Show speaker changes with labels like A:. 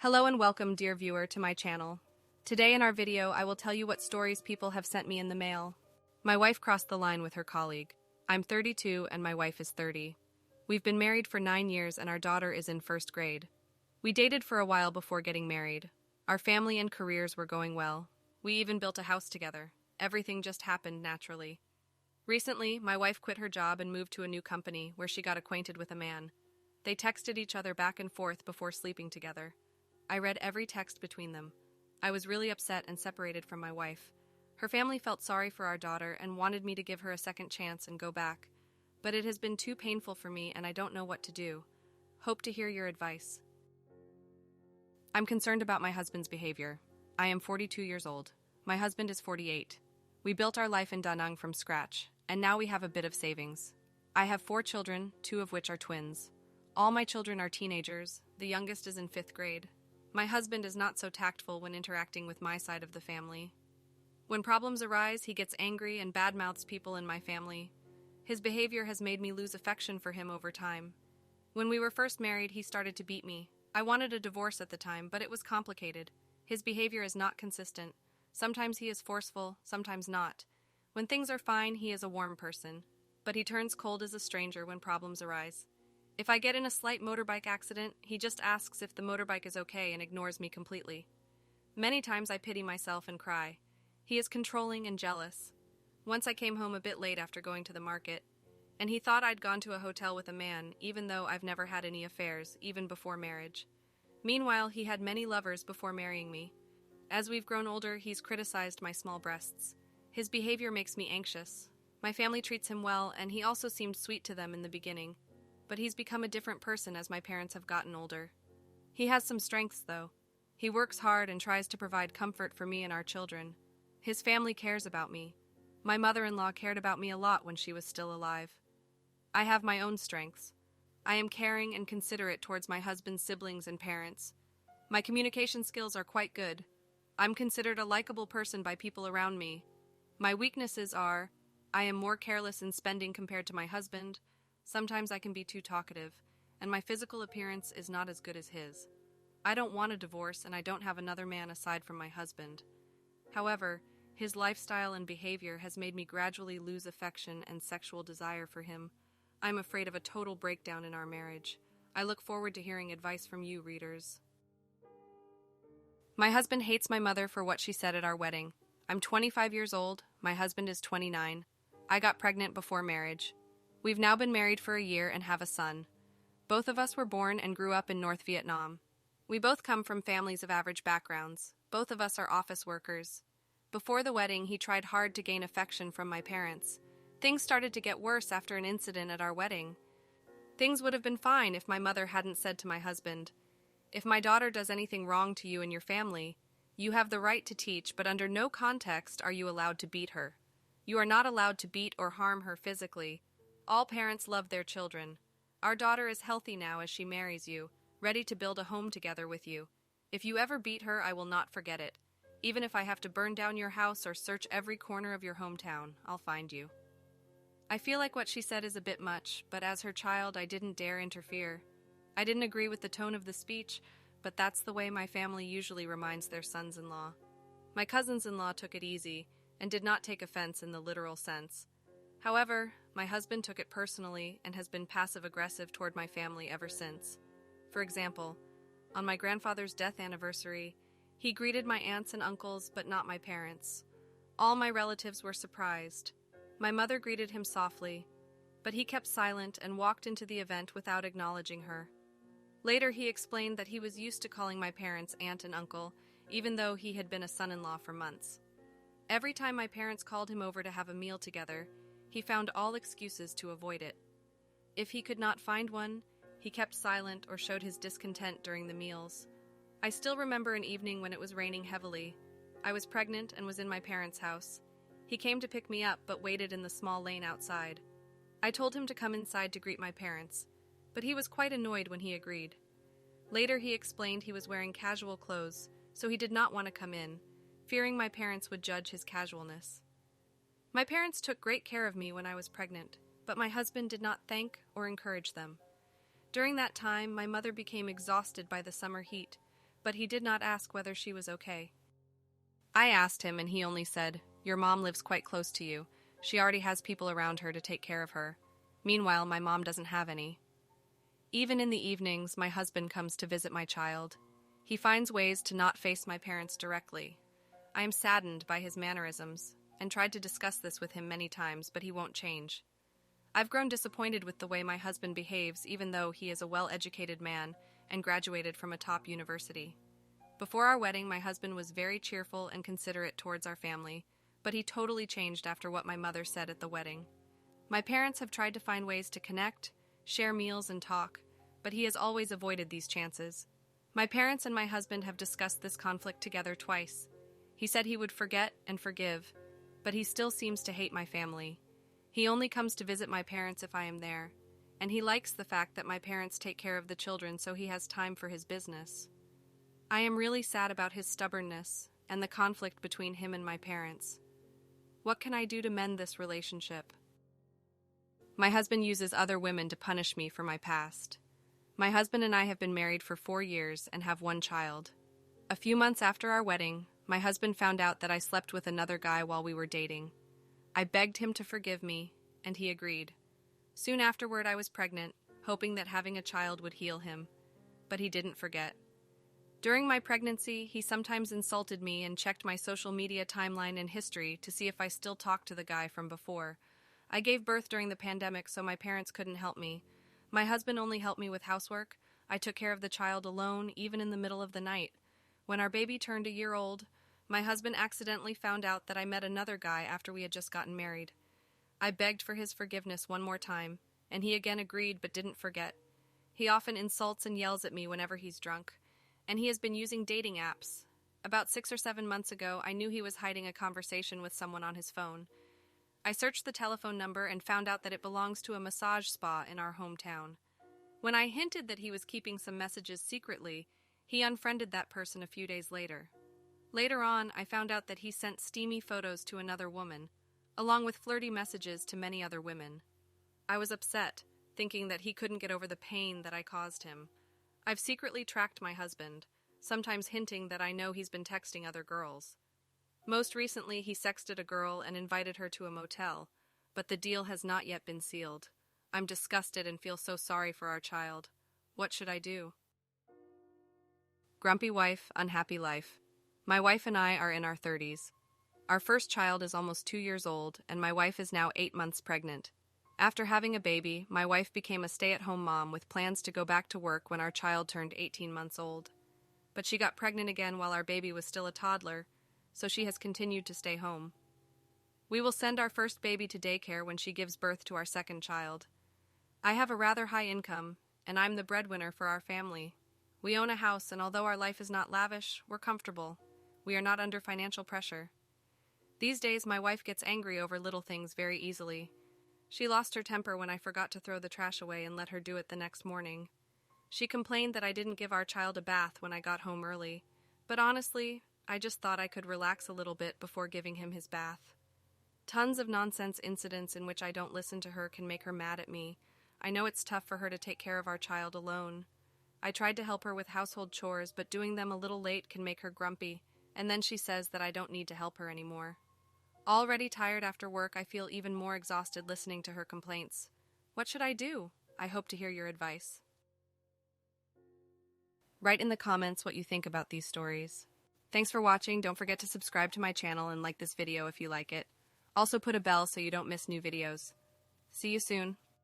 A: Hello and welcome, dear viewer, to my channel. Today in our video, I will tell you what stories people have sent me in the mail. My wife crossed the line with her colleague. I'm 32 and my wife is 30. We've been married for 9 years and our daughter is in first grade. We dated for a while before getting married. Our family and careers were going well. We even built a house together. Everything just happened naturally. Recently, my wife quit her job and moved to a new company where she got acquainted with a man. They texted each other back and forth before sleeping together. I read every text between them. I was really upset and separated from my wife. Her family felt sorry for our daughter and wanted me to give her a second chance and go back. But it has been too painful for me and I don't know what to do. Hope to hear your advice. I'm concerned about my husband's behavior. I am 42 years old. My husband is 48. We built our life in Da Nang from scratch, and now we have a bit of savings. I have 4 children, 2 of which are twins. All my children are teenagers. The youngest is in 5th grade. My husband is not so tactful when interacting with my side of the family. When problems arise, he gets angry and badmouths people in my family. His behavior has made me lose affection for him over time. When we were first married, he started to beat me. I wanted a divorce at the time, but it was complicated. His behavior is not consistent. Sometimes he is forceful, sometimes not. When things are fine, he is a warm person, but he turns cold as a stranger when problems arise. If I get in a slight motorbike accident, he just asks if the motorbike is okay and ignores me completely. Many times I pity myself and cry. He is controlling and jealous. Once I came home a bit late after going to the market, and he thought I'd gone to a hotel with a man, even though I've never had any affairs, even before marriage. Meanwhile, he had many lovers before marrying me. As we've grown older, he's criticized my small breasts. His behavior makes me anxious. My family treats him well, and he also seemed sweet to them in the beginning. But he's become a different person as my parents have gotten older. He has some strengths, though. He works hard and tries to provide comfort for me and our children. His family cares about me. My mother-in-law cared about me a lot when she was still alive. I have my own strengths. I am caring and considerate towards my husband's siblings and parents. My communication skills are quite good. I'm considered a likable person by people around me. My weaknesses are, I am more careless in spending compared to my husband. Sometimes I can be too talkative, and my physical appearance is not as good as his. I don't want a divorce, and I don't have another man aside from my husband. However, his lifestyle and behavior has made me gradually lose affection and sexual desire for him. I'm afraid of a total breakdown in our marriage. I look forward to hearing advice from you, readers. My husband hates my mother for what she said at our wedding. I'm 25 years old, my husband is 29. I got pregnant before marriage. We've now been married for a year and have a son. Both of us were born and grew up in North Vietnam. We both come from families of average backgrounds. Both of us are office workers. Before the wedding, he tried hard to gain affection from my parents. Things started to get worse after an incident at our wedding. Things would have been fine if my mother hadn't said to my husband, "If my daughter does anything wrong to you and your family, you have the right to teach, but under no context are you allowed to beat her. You are not allowed to beat or harm her physically. All parents love their children. Our daughter is healthy now as she marries you, ready to build a home together with you. If you ever beat her, I will not forget it. Even if I have to burn down your house or search every corner of your hometown, I'll find you." I feel like what she said is a bit much, but as her child, I didn't dare interfere. I didn't agree with the tone of the speech, but that's the way my family usually reminds their sons-in-law. My cousins-in-law took it easy and did not take offense in the literal sense. However, my husband took it personally and has been passive-aggressive toward my family ever since. For example, on my grandfather's death anniversary, he greeted my aunts and uncles but not my parents. All my relatives were surprised. My mother greeted him softly, but he kept silent and walked into the event without acknowledging her. Later, he explained that he was used to calling my parents aunt and uncle, even though he had been a son-in-law for months. Every time my parents called him over to have a meal together, he found all excuses to avoid it. If he could not find one, he kept silent or showed his discontent during the meals. I still remember an evening when it was raining heavily. I was pregnant and was in my parents' house. He came to pick me up but waited in the small lane outside. I told him to come inside to greet my parents, but he was quite annoyed when he agreed. Later he explained he was wearing casual clothes, so he did not want to come in, fearing my parents would judge his casualness. My parents took great care of me when I was pregnant, but my husband did not thank or encourage them. During that time, my mother became exhausted by the summer heat, but he did not ask whether she was okay. I asked him and he only said, "Your mom lives quite close to you. She already has people around her to take care of her. Meanwhile, my mom doesn't have any." Even in the evenings, my husband comes to visit my child. He finds ways to not face my parents directly. I am saddened by his mannerisms and tried to discuss this with him many times, but he won't change. I've grown disappointed with the way my husband behaves, even though he is a well-educated man and graduated from a top university. Before our wedding, my husband was very cheerful and considerate towards our family, but he totally changed after what my mother said at the wedding. My parents have tried to find ways to connect, share meals, and talk, but he has always avoided these chances. My parents and my husband have discussed this conflict together twice. He said he would forget and forgive, but he still seems to hate my family. He only comes to visit my parents if I am there, and he likes the fact that my parents take care of the children so he has time for his business. I am really sad about his stubbornness and the conflict between him and my parents. What can I do to mend this relationship? My husband uses other women to punish me for my past. My husband and I have been married for 4 years and have 1 child. A few months after our wedding, my husband found out that I slept with another guy while we were dating. I begged him to forgive me, and he agreed. Soon afterward, I was pregnant, hoping that having a child would heal him, but he didn't forget. During my pregnancy, he sometimes insulted me and checked my social media timeline and history to see if I still talked to the guy from before. I gave birth during the pandemic, so my parents couldn't help me. My husband only helped me with housework. I took care of the child alone, even in the middle of the night. When our baby turned a year old, my husband accidentally found out that I met another guy after we had just gotten married. I begged for his forgiveness one more time, and he again agreed but didn't forget. He often insults and yells at me whenever he's drunk, and he has been using dating apps. About 6 or 7 months ago, I knew he was hiding a conversation with someone on his phone. I searched the telephone number and found out that it belongs to a massage spa in our hometown. When I hinted that he was keeping some messages secretly, he unfriended that person a few days later. Later on, I found out that he sent steamy photos to another woman, along with flirty messages to many other women. I was upset, thinking that he couldn't get over the pain that I caused him. I've secretly tracked my husband, sometimes hinting that I know he's been texting other girls. Most recently, he sexted a girl and invited her to a motel, but the deal has not yet been sealed. I'm disgusted and feel so sorry for our child. What should I do? Grumpy wife, unhappy life. My wife and I are in our 30s. Our first child is almost 2 years old, and my wife is now 8 months pregnant. After having a baby, my wife became a stay-at-home mom with plans to go back to work when our child turned 18 months old. But she got pregnant again while our baby was still a toddler, so she has continued to stay home. We will send our first baby to daycare when she gives birth to our second child. I have a rather high income, and I'm the breadwinner for our family. We own a house, and although our life is not lavish, we're comfortable. We are not under financial pressure. These days, my wife gets angry over little things very easily. She lost her temper when I forgot to throw the trash away and let her do it the next morning. She complained that I didn't give our child a bath when I got home early, but honestly, I just thought I could relax a little bit before giving him his bath. Tons of nonsense incidents in which I don't listen to her can make her mad at me. I know it's tough for her to take care of our child alone. I tried to help her with household chores, but doing them a little late can make her grumpy, and then she says that I don't need to help her anymore. Already tired after work, I feel even more exhausted listening to her complaints. What should I do? I hope to hear your advice. Write in the comments what you think about these stories. Thanks for watching. Don't forget to subscribe to my channel and like this video if you like it. Also put a bell so you don't miss new videos. See you soon.